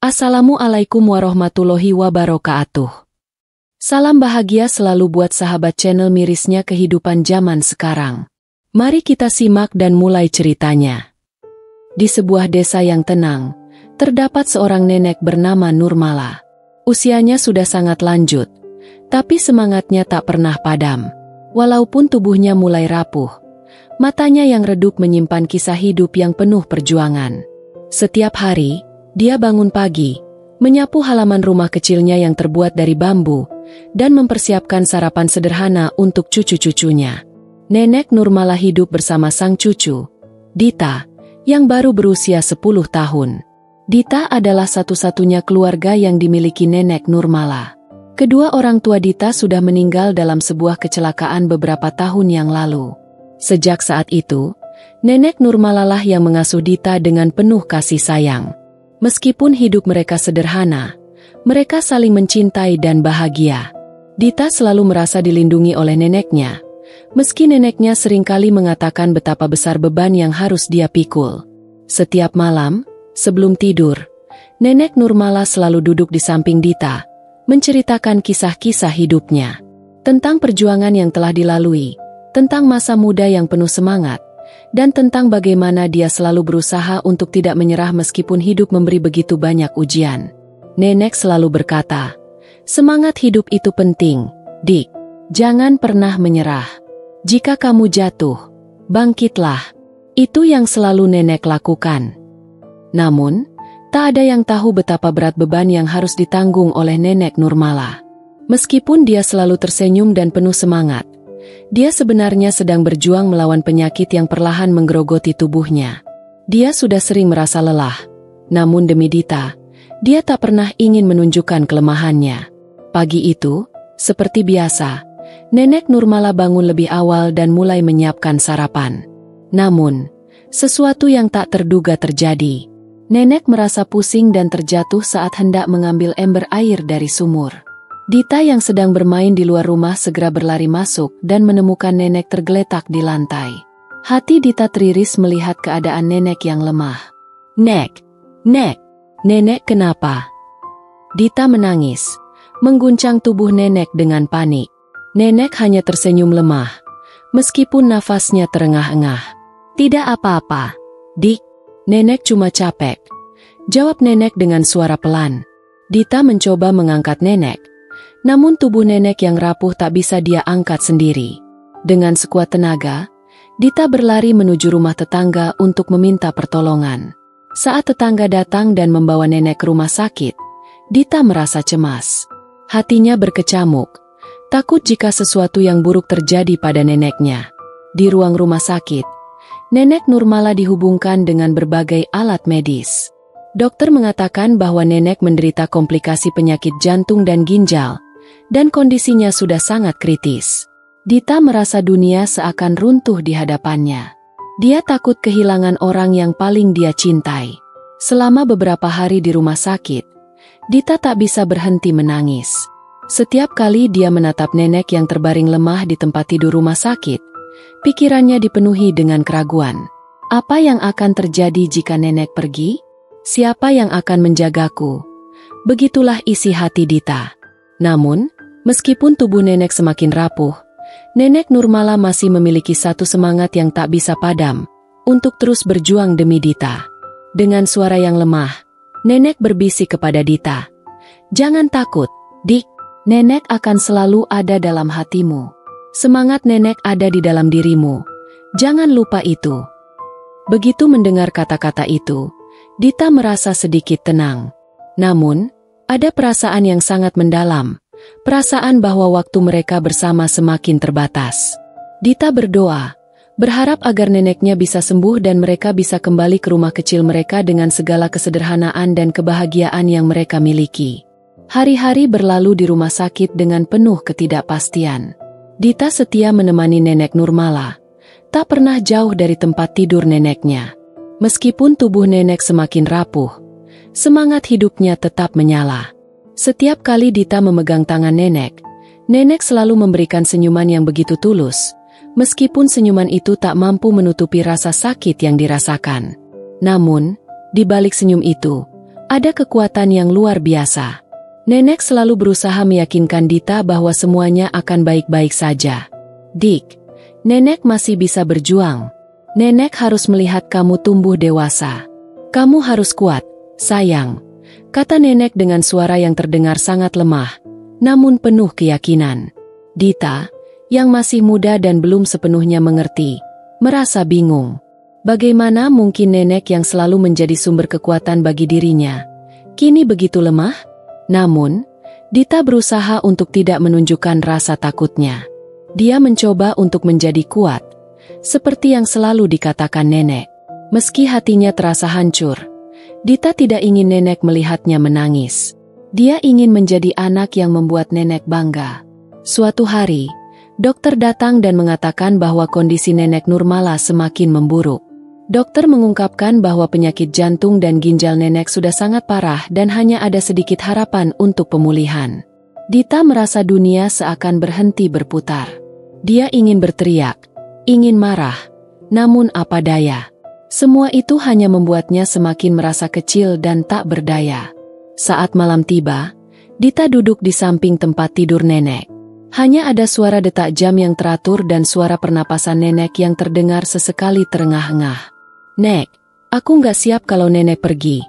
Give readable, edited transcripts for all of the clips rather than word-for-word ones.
Assalamualaikum warahmatullahi wabarakatuh. Salam bahagia selalu buat sahabat channel mirisnya kehidupan zaman sekarang. Mari kita simak dan mulai ceritanya. Di sebuah desa yang tenang, terdapat seorang nenek bernama Nurmala. Usianya sudah sangat lanjut, tapi semangatnya tak pernah padam. Walaupun tubuhnya mulai rapuh, matanya yang redup menyimpan kisah hidup yang penuh perjuangan. Setiap hari, dia bangun pagi, menyapu halaman rumah kecilnya yang terbuat dari bambu, dan mempersiapkan sarapan sederhana untuk cucu-cucunya. Nenek Nurmala hidup bersama sang cucu, Dita, yang baru berusia 10 tahun. Dita adalah satu-satunya keluarga yang dimiliki nenek Nurmala. Kedua orang tua Dita sudah meninggal dalam sebuah kecelakaan beberapa tahun yang lalu. Sejak saat itu, nenek Nurmala lah yang mengasuh Dita dengan penuh kasih sayang. Meskipun hidup mereka sederhana, mereka saling mencintai dan bahagia. Dita selalu merasa dilindungi oleh neneknya, meski neneknya seringkali mengatakan betapa besar beban yang harus dia pikul. Setiap malam, sebelum tidur, nenek Nurmala selalu duduk di samping Dita, menceritakan kisah-kisah hidupnya, tentang perjuangan yang telah dilalui, tentang masa muda yang penuh semangat, dan tentang bagaimana dia selalu berusaha untuk tidak menyerah meskipun hidup memberi begitu banyak ujian. Nenek selalu berkata, "Semangat hidup itu penting, Dik. Jangan pernah menyerah. Jika kamu jatuh, bangkitlah." Itu yang selalu nenek lakukan. Namun, tak ada yang tahu betapa berat beban yang harus ditanggung oleh nenek Nurmala. Meskipun dia selalu tersenyum dan penuh semangat, dia sebenarnya sedang berjuang melawan penyakit yang perlahan menggerogoti tubuhnya. Dia sudah sering merasa lelah, namun demi Dita, dia tak pernah ingin menunjukkan kelemahannya. Pagi itu, seperti biasa, nenek Nurmala bangun lebih awal dan mulai menyiapkan sarapan. Namun, sesuatu yang tak terduga terjadi. Nenek merasa pusing dan terjatuh saat hendak mengambil ember air dari sumur. Dita yang sedang bermain di luar rumah segera berlari masuk dan menemukan nenek tergeletak di lantai. Hati Dita teriris melihat keadaan nenek yang lemah. Nek, nenek kenapa?" Dita menangis, mengguncang tubuh nenek dengan panik. Nenek hanya tersenyum lemah, meskipun nafasnya terengah-engah. "Tidak apa-apa, Dik. Nenek cuma capek," jawab nenek dengan suara pelan. Dita mencoba mengangkat nenek, namun tubuh nenek yang rapuh tak bisa dia angkat sendiri. Dengan sekuat tenaga, Dita berlari menuju rumah tetangga untuk meminta pertolongan. Saat tetangga datang dan membawa nenek ke rumah sakit, Dita merasa cemas. Hatinya berkecamuk, takut jika sesuatu yang buruk terjadi pada neneknya. Di ruang rumah sakit, nenek Nurmala dihubungkan dengan berbagai alat medis. Dokter mengatakan bahwa nenek menderita komplikasi penyakit jantung dan ginjal, dan kondisinya sudah sangat kritis. Dita merasa dunia seakan runtuh di hadapannya. Dia takut kehilangan orang yang paling dia cintai. Selama beberapa hari di rumah sakit, Dita tak bisa berhenti menangis. Setiap kali dia menatap nenek yang terbaring lemah di tempat tidur rumah sakit, pikirannya dipenuhi dengan keraguan. Apa yang akan terjadi jika nenek pergi? Siapa yang akan menjagaku? Begitulah isi hati Dita. Namun, meskipun tubuh nenek semakin rapuh, nenek Nurmala masih memiliki satu semangat yang tak bisa padam, untuk terus berjuang demi Dita. Dengan suara yang lemah, nenek berbisik kepada Dita, "Jangan takut, Dik. Nenek akan selalu ada dalam hatimu. Semangat nenek ada di dalam dirimu. Jangan lupa itu." Begitu mendengar kata-kata itu, Dita merasa sedikit tenang. Namun, ada perasaan yang sangat mendalam, perasaan bahwa waktu mereka bersama semakin terbatas. Dita berdoa, berharap agar neneknya bisa sembuh dan mereka bisa kembali ke rumah kecil mereka dengan segala kesederhanaan dan kebahagiaan yang mereka miliki. Hari-hari berlalu di rumah sakit dengan penuh ketidakpastian. Dita setia menemani nenek Nurmala, tak pernah jauh dari tempat tidur neneknya. Meskipun tubuh nenek semakin rapuh, semangat hidupnya tetap menyala. Setiap kali Dita memegang tangan nenek, nenek selalu memberikan senyuman yang begitu tulus, meskipun senyuman itu tak mampu menutupi rasa sakit yang dirasakan. Namun, di balik senyum itu, Ada kekuatan yang luar biasa. Nenek selalu berusaha meyakinkan Dita bahwa semuanya akan baik-baik saja. Dik, nenek masih bisa berjuang. Nenek harus melihat kamu tumbuh dewasa. Kamu harus kuat, sayang, kata nenek dengan suara yang terdengar sangat lemah, namun penuh keyakinan. Dita, yang masih muda dan belum sepenuhnya mengerti, merasa bingung. Bagaimana mungkin nenek yang selalu menjadi sumber kekuatan bagi dirinya, kini begitu lemah? Namun, Dita berusaha untuk tidak menunjukkan rasa takutnya. Dia mencoba untuk menjadi kuat, seperti yang selalu dikatakan nenek. Meski hatinya terasa hancur, Dita tidak ingin nenek melihatnya menangis. Dia ingin menjadi anak yang membuat nenek bangga. Suatu hari, dokter datang dan mengatakan bahwa kondisi nenek Nurmala semakin memburuk. Dokter mengungkapkan bahwa penyakit jantung dan ginjal nenek sudah sangat parah dan hanya ada sedikit harapan untuk pemulihan. Dita merasa dunia seakan berhenti berputar. Dia ingin berteriak, ingin marah, namun apa daya. Semua itu hanya membuatnya semakin merasa kecil dan tak berdaya. Saat malam tiba, Dita duduk di samping tempat tidur nenek. Hanya ada suara detak jam yang teratur dan suara pernapasan nenek yang terdengar sesekali terengah-engah. Nek, aku nggak siap kalau nenek pergi,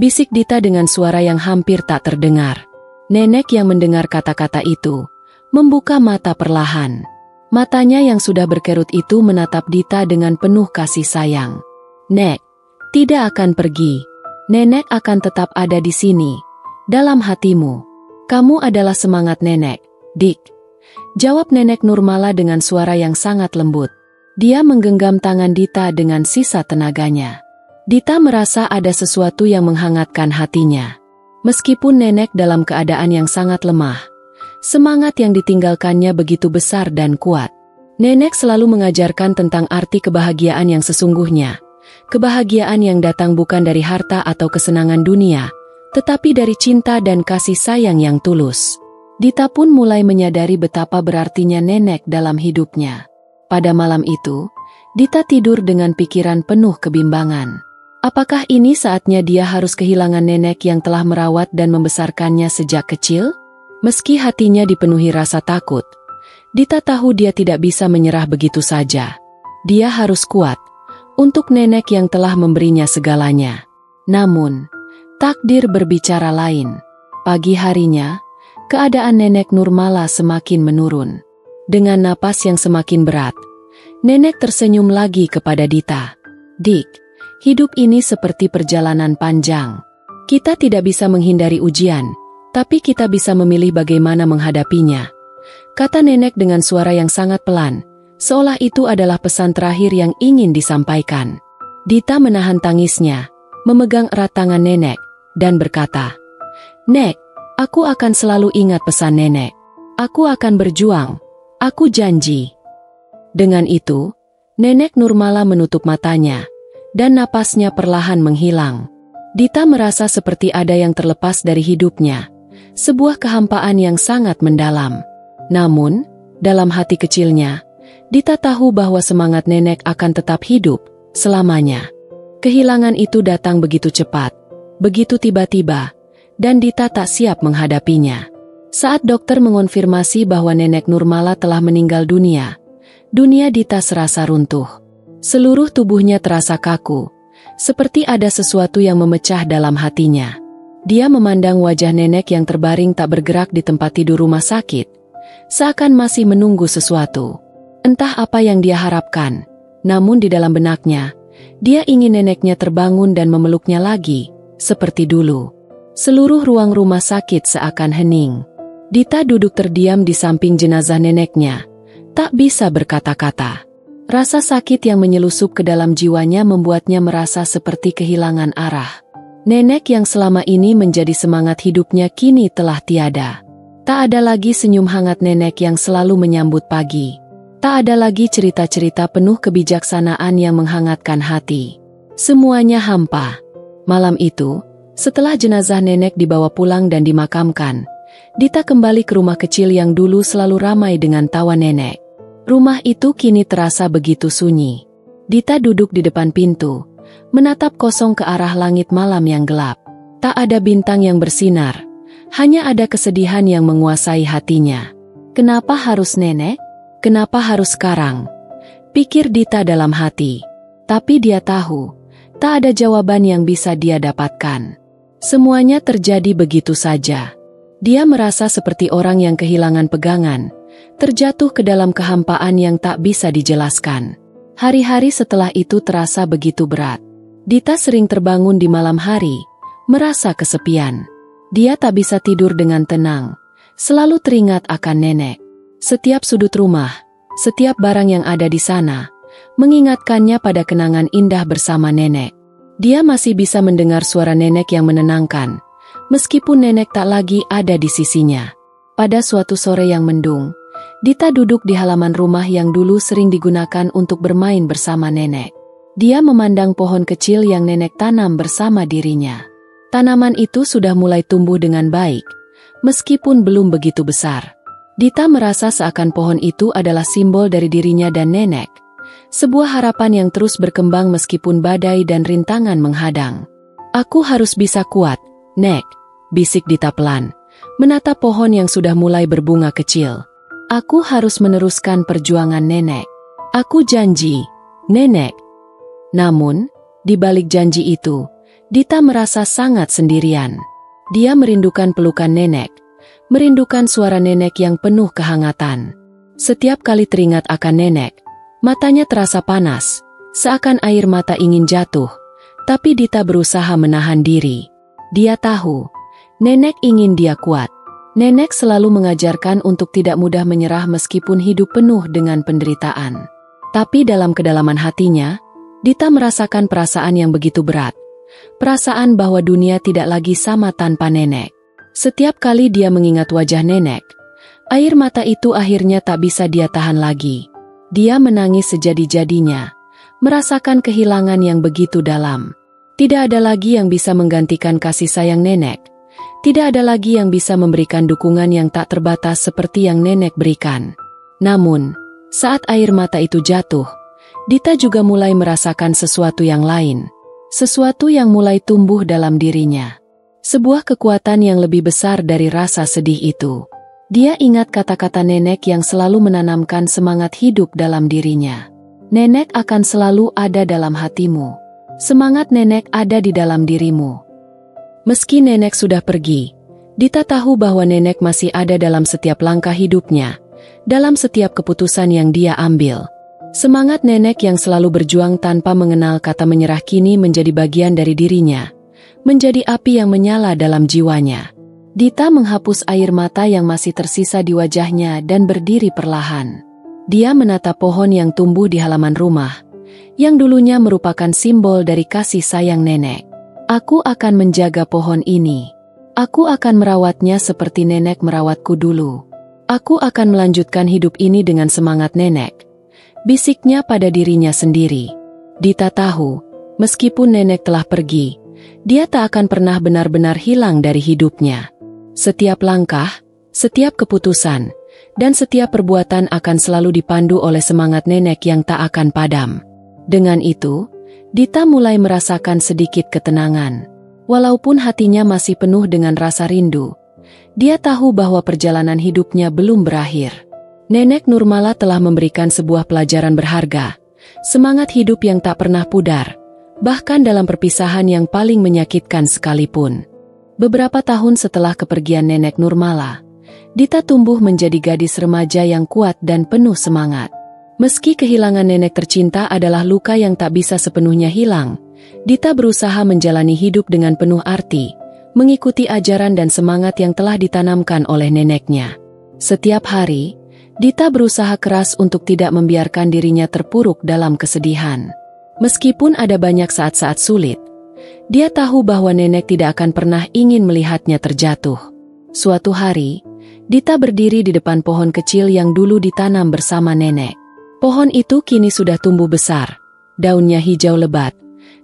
bisik Dita dengan suara yang hampir tak terdengar. Nenek yang mendengar kata-kata itu, membuka mata perlahan. Matanya yang sudah berkerut itu menatap Dita dengan penuh kasih sayang. Nek, tidak akan pergi. Nenek akan tetap ada di sini, dalam hatimu. Kamu adalah semangat nenek, Dik. Jawab nenek Nurmala dengan suara yang sangat lembut. Dia menggenggam tangan Dita dengan sisa tenaganya. Dita merasa ada sesuatu yang menghangatkan hatinya. Meskipun nenek dalam keadaan yang sangat lemah, semangat yang ditinggalkannya begitu besar dan kuat. Nenek selalu mengajarkan tentang arti kebahagiaan yang sesungguhnya. Kebahagiaan yang datang bukan dari harta atau kesenangan dunia, tetapi dari cinta dan kasih sayang yang tulus. Dita pun mulai menyadari betapa berartinya nenek dalam hidupnya. Pada malam itu, Dita tidur dengan pikiran penuh kebimbangan. Apakah ini saatnya dia harus kehilangan nenek yang telah merawat dan membesarkannya sejak kecil? Meski hatinya dipenuhi rasa takut, Dita tahu dia tidak bisa menyerah begitu saja. Dia harus kuat untuk nenek yang telah memberinya segalanya. Namun, takdir berbicara lain. Pagi harinya, keadaan nenek Nurmala semakin menurun. Dengan napas yang semakin berat, nenek tersenyum lagi kepada Dita. Dik, hidup ini seperti perjalanan panjang. Kita tidak bisa menghindari ujian, tapi kita bisa memilih bagaimana menghadapinya. Kata nenek dengan suara yang sangat pelan, seolah itu adalah pesan terakhir yang ingin disampaikan. Dita menahan tangisnya, memegang erat tangan nenek, dan berkata, Nek, aku akan selalu ingat pesan nenek. Aku akan berjuang. Aku janji. Dengan itu, nenek Nurmala menutup matanya, dan napasnya perlahan menghilang. Dita merasa seperti ada yang terlepas dari hidupnya, sebuah kehampaan yang sangat mendalam. Namun, dalam hati kecilnya, Dita tahu bahwa semangat nenek akan tetap hidup selamanya. Kehilangan itu datang begitu cepat, begitu tiba-tiba, dan Dita tak siap menghadapinya. Saat dokter mengonfirmasi bahwa nenek Nurmala telah meninggal dunia, dunia Dita serasa runtuh. Seluruh tubuhnya terasa kaku, seperti ada sesuatu yang memecah dalam hatinya. Dia memandang wajah nenek yang terbaring tak bergerak di tempat tidur rumah sakit, seakan masih menunggu sesuatu. Entah apa yang dia harapkan, namun di dalam benaknya, dia ingin neneknya terbangun dan memeluknya lagi, seperti dulu. Seluruh ruang rumah sakit seakan hening. Dita duduk terdiam di samping jenazah neneknya, tak bisa berkata-kata. Rasa sakit yang menyelusup ke dalam jiwanya membuatnya merasa seperti kehilangan arah. Nenek yang selama ini menjadi semangat hidupnya kini telah tiada. Tak ada lagi senyum hangat nenek yang selalu menyambut pagi. Tak ada lagi cerita-cerita penuh kebijaksanaan yang menghangatkan hati. Semuanya hampa. Malam itu, setelah jenazah nenek dibawa pulang dan dimakamkan, Dita kembali ke rumah kecil yang dulu selalu ramai dengan tawa nenek. Rumah itu kini terasa begitu sunyi. Dita duduk di depan pintu, menatap kosong ke arah langit malam yang gelap. Tak ada bintang yang bersinar, hanya ada kesedihan yang menguasai hatinya. Kenapa harus nenek? Kenapa harus sekarang? Pikir Dita dalam hati. Tapi dia tahu, tak ada jawaban yang bisa dia dapatkan. Semuanya terjadi begitu saja. Dia merasa seperti orang yang kehilangan pegangan, terjatuh ke dalam kehampaan yang tak bisa dijelaskan. Hari-hari setelah itu terasa begitu berat. Dita sering terbangun di malam hari, merasa kesepian. Dia tak bisa tidur dengan tenang, selalu teringat akan nenek. Setiap sudut rumah, setiap barang yang ada di sana, mengingatkannya pada kenangan indah bersama nenek. Dia masih bisa mendengar suara nenek yang menenangkan, meskipun nenek tak lagi ada di sisinya. Pada suatu sore yang mendung, Dita duduk di halaman rumah yang dulu sering digunakan untuk bermain bersama nenek. Dia memandang pohon kecil yang nenek tanam bersama dirinya. Tanaman itu sudah mulai tumbuh dengan baik, meskipun belum begitu besar. Dita merasa seakan pohon itu adalah simbol dari dirinya dan nenek. Sebuah harapan yang terus berkembang meskipun badai dan rintangan menghadang. Aku harus bisa kuat, Nek, bisik Dita pelan, menatap pohon yang sudah mulai berbunga kecil. Aku harus meneruskan perjuangan nenek. Aku janji, nenek. Namun, di balik janji itu, Dita merasa sangat sendirian. Dia merindukan pelukan nenek, merindukan suara nenek yang penuh kehangatan. Setiap kali teringat akan nenek, matanya terasa panas, seakan air mata ingin jatuh, tapi Dita berusaha menahan diri. Dia tahu, nenek ingin dia kuat. Nenek selalu mengajarkan untuk tidak mudah menyerah meskipun hidup penuh dengan penderitaan. Tapi dalam kedalaman hatinya, Dita merasakan perasaan yang begitu berat. Perasaan bahwa dunia tidak lagi sama tanpa nenek. Setiap kali dia mengingat wajah nenek, air mata itu akhirnya tak bisa dia tahan lagi. Dia menangis sejadi-jadinya, merasakan kehilangan yang begitu dalam. Tidak ada lagi yang bisa menggantikan kasih sayang nenek. Tidak ada lagi yang bisa memberikan dukungan yang tak terbatas seperti yang nenek berikan. Namun, saat air mata itu jatuh, Dita juga mulai merasakan sesuatu yang lain. Sesuatu yang mulai tumbuh dalam dirinya. Sebuah kekuatan yang lebih besar dari rasa sedih itu. Dia ingat kata-kata nenek yang selalu menanamkan semangat hidup dalam dirinya. Nenek akan selalu ada dalam hatimu. Semangat nenek ada di dalam dirimu. Meski nenek sudah pergi, Dita tahu bahwa nenek masih ada dalam setiap langkah hidupnya, dalam setiap keputusan yang dia ambil. Semangat nenek yang selalu berjuang tanpa mengenal kata menyerah kini menjadi bagian dari dirinya, menjadi api yang menyala dalam jiwanya. Dita menghapus air mata yang masih tersisa di wajahnya dan berdiri perlahan. Dia menatap pohon yang tumbuh di halaman rumah, yang dulunya merupakan simbol dari kasih sayang nenek. Aku akan menjaga pohon ini. Aku akan merawatnya seperti nenek merawatku dulu. Aku akan melanjutkan hidup ini dengan semangat nenek, bisiknya pada dirinya sendiri. Dita tahu, meskipun nenek telah pergi, dia tak akan pernah benar-benar hilang dari hidupnya. Setiap langkah, setiap keputusan, dan setiap perbuatan akan selalu dipandu oleh semangat nenek yang tak akan padam. Dengan itu, Dita mulai merasakan sedikit ketenangan. Walaupun hatinya masih penuh dengan rasa rindu, dia tahu bahwa perjalanan hidupnya belum berakhir. Nenek Nurmala telah memberikan sebuah pelajaran berharga, semangat hidup yang tak pernah pudar, bahkan dalam perpisahan yang paling menyakitkan sekalipun. Beberapa tahun setelah kepergian nenek Nurmala, Dita tumbuh menjadi gadis remaja yang kuat dan penuh semangat. Meski kehilangan nenek tercinta adalah luka yang tak bisa sepenuhnya hilang, Dita berusaha menjalani hidup dengan penuh arti, mengikuti ajaran dan semangat yang telah ditanamkan oleh neneknya. Setiap hari, Dita berusaha keras untuk tidak membiarkan dirinya terpuruk dalam kesedihan. Meskipun ada banyak saat-saat sulit, dia tahu bahwa nenek tidak akan pernah ingin melihatnya terjatuh. Suatu hari, Dita berdiri di depan pohon kecil yang dulu ditanam bersama nenek. Pohon itu kini sudah tumbuh besar, daunnya hijau lebat,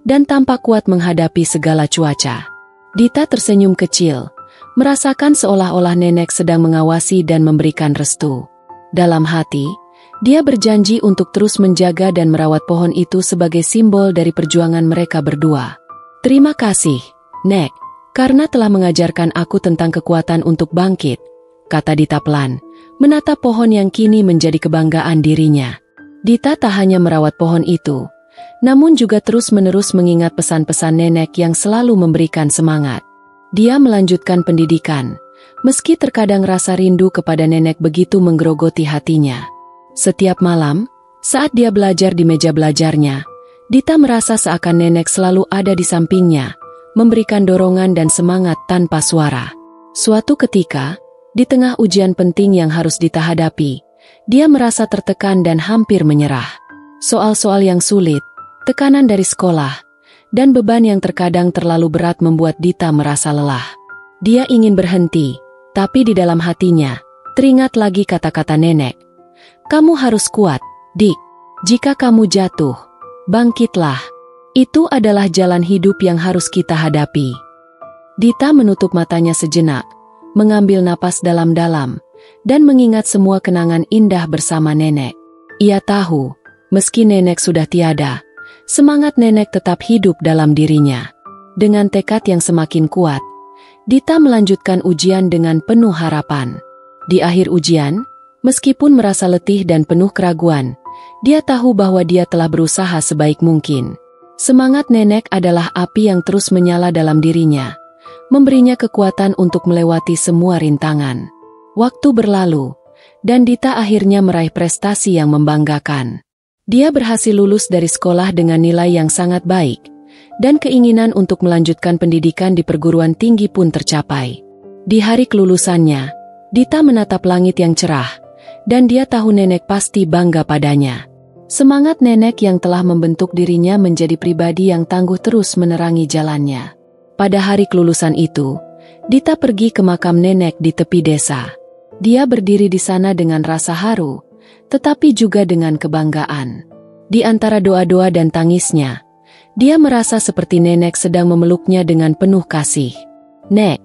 dan tampak kuat menghadapi segala cuaca. Dita tersenyum kecil, merasakan seolah-olah nenek sedang mengawasi dan memberikan restu. Dalam hati, dia berjanji untuk terus menjaga dan merawat pohon itu sebagai simbol dari perjuangan mereka berdua. Terima kasih, Nek, Karena telah mengajarkan aku tentang kekuatan untuk bangkit, kata Dita pelan, menatap pohon yang kini menjadi kebanggaan dirinya. Dita tak hanya merawat pohon itu, namun juga terus-menerus mengingat pesan-pesan nenek yang selalu memberikan semangat. Dia melanjutkan pendidikan, meski terkadang rasa rindu kepada nenek begitu menggerogoti hatinya. Setiap malam, saat dia belajar di meja belajarnya, Dita merasa seakan nenek selalu ada di sampingnya, memberikan dorongan dan semangat tanpa suara. Suatu ketika, di tengah ujian penting yang harus Dita hadapi, dia merasa tertekan dan hampir menyerah. Soal-soal yang sulit, tekanan dari sekolah, dan beban yang terkadang terlalu berat membuat Dita merasa lelah. Dia ingin berhenti, tapi di dalam hatinya, teringat lagi kata-kata nenek. Kamu harus kuat, Dik. Jika kamu jatuh, bangkitlah. Itu adalah jalan hidup yang harus kita hadapi. Dita menutup matanya sejenak, mengambil napas dalam-dalam, dan mengingat semua kenangan indah bersama nenek. Ia tahu, meski nenek sudah tiada, semangat nenek tetap hidup dalam dirinya. Dengan tekad yang semakin kuat, Dita melanjutkan ujian dengan penuh harapan. Di akhir ujian, meskipun merasa letih dan penuh keraguan, dia tahu bahwa dia telah berusaha sebaik mungkin. Semangat nenek adalah api yang terus menyala dalam dirinya, memberinya kekuatan untuk melewati semua rintangan. Waktu berlalu, dan Dita akhirnya meraih prestasi yang membanggakan. Dia berhasil lulus dari sekolah dengan nilai yang sangat baik, dan keinginan untuk melanjutkan pendidikan di perguruan tinggi pun tercapai. Di hari kelulusannya, Dita menatap langit yang cerah, dan dia tahu nenek pasti bangga padanya. Semangat nenek yang telah membentuk dirinya menjadi pribadi yang tangguh terus menerangi jalannya. Pada hari kelulusan itu, Dita pergi ke makam nenek di tepi desa. Dia berdiri di sana dengan rasa haru, tetapi juga dengan kebanggaan. Di antara doa-doa dan tangisnya, dia merasa seperti nenek sedang memeluknya dengan penuh kasih. Nek,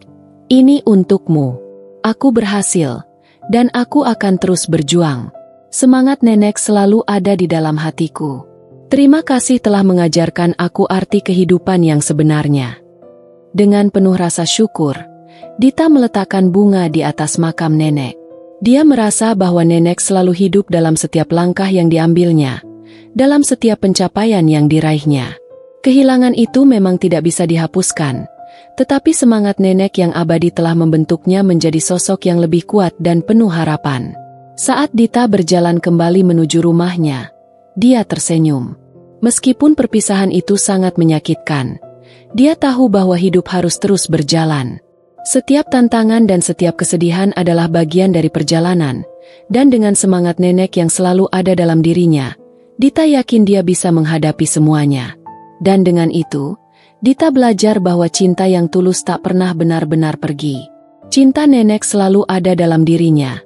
ini untukmu. Aku berhasil, dan aku akan terus berjuang. Semangat nenek selalu ada di dalam hatiku. Terima kasih telah mengajarkan aku arti kehidupan yang sebenarnya. Dengan penuh rasa syukur, Dita meletakkan bunga di atas makam nenek. Dia merasa bahwa nenek selalu hidup dalam setiap langkah yang diambilnya, dalam setiap pencapaian yang diraihnya. Kehilangan itu memang tidak bisa dihapuskan, tetapi semangat nenek yang abadi telah membentuknya menjadi sosok yang lebih kuat dan penuh harapan. Saat Dita berjalan kembali menuju rumahnya, dia tersenyum. Meskipun perpisahan itu sangat menyakitkan, dia tahu bahwa hidup harus terus berjalan. Setiap tantangan dan setiap kesedihan adalah bagian dari perjalanan, dan dengan semangat nenek yang selalu ada dalam dirinya, Dita yakin dia bisa menghadapi semuanya. Dan dengan itu, Dita belajar bahwa cinta yang tulus tak pernah benar-benar pergi. Cinta nenek selalu ada dalam dirinya,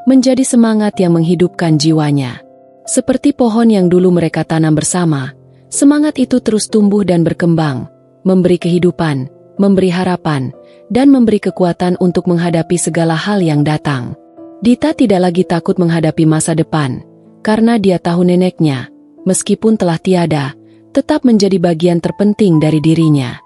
menjadi semangat yang menghidupkan jiwanya. Seperti pohon yang dulu mereka tanam bersama, semangat itu terus tumbuh dan berkembang, memberi kehidupan, memberi harapan, dan memberi kekuatan untuk menghadapi segala hal yang datang. Dita tidak lagi takut menghadapi masa depan, karena dia tahu neneknya, meskipun telah tiada, tetap menjadi bagian terpenting dari dirinya.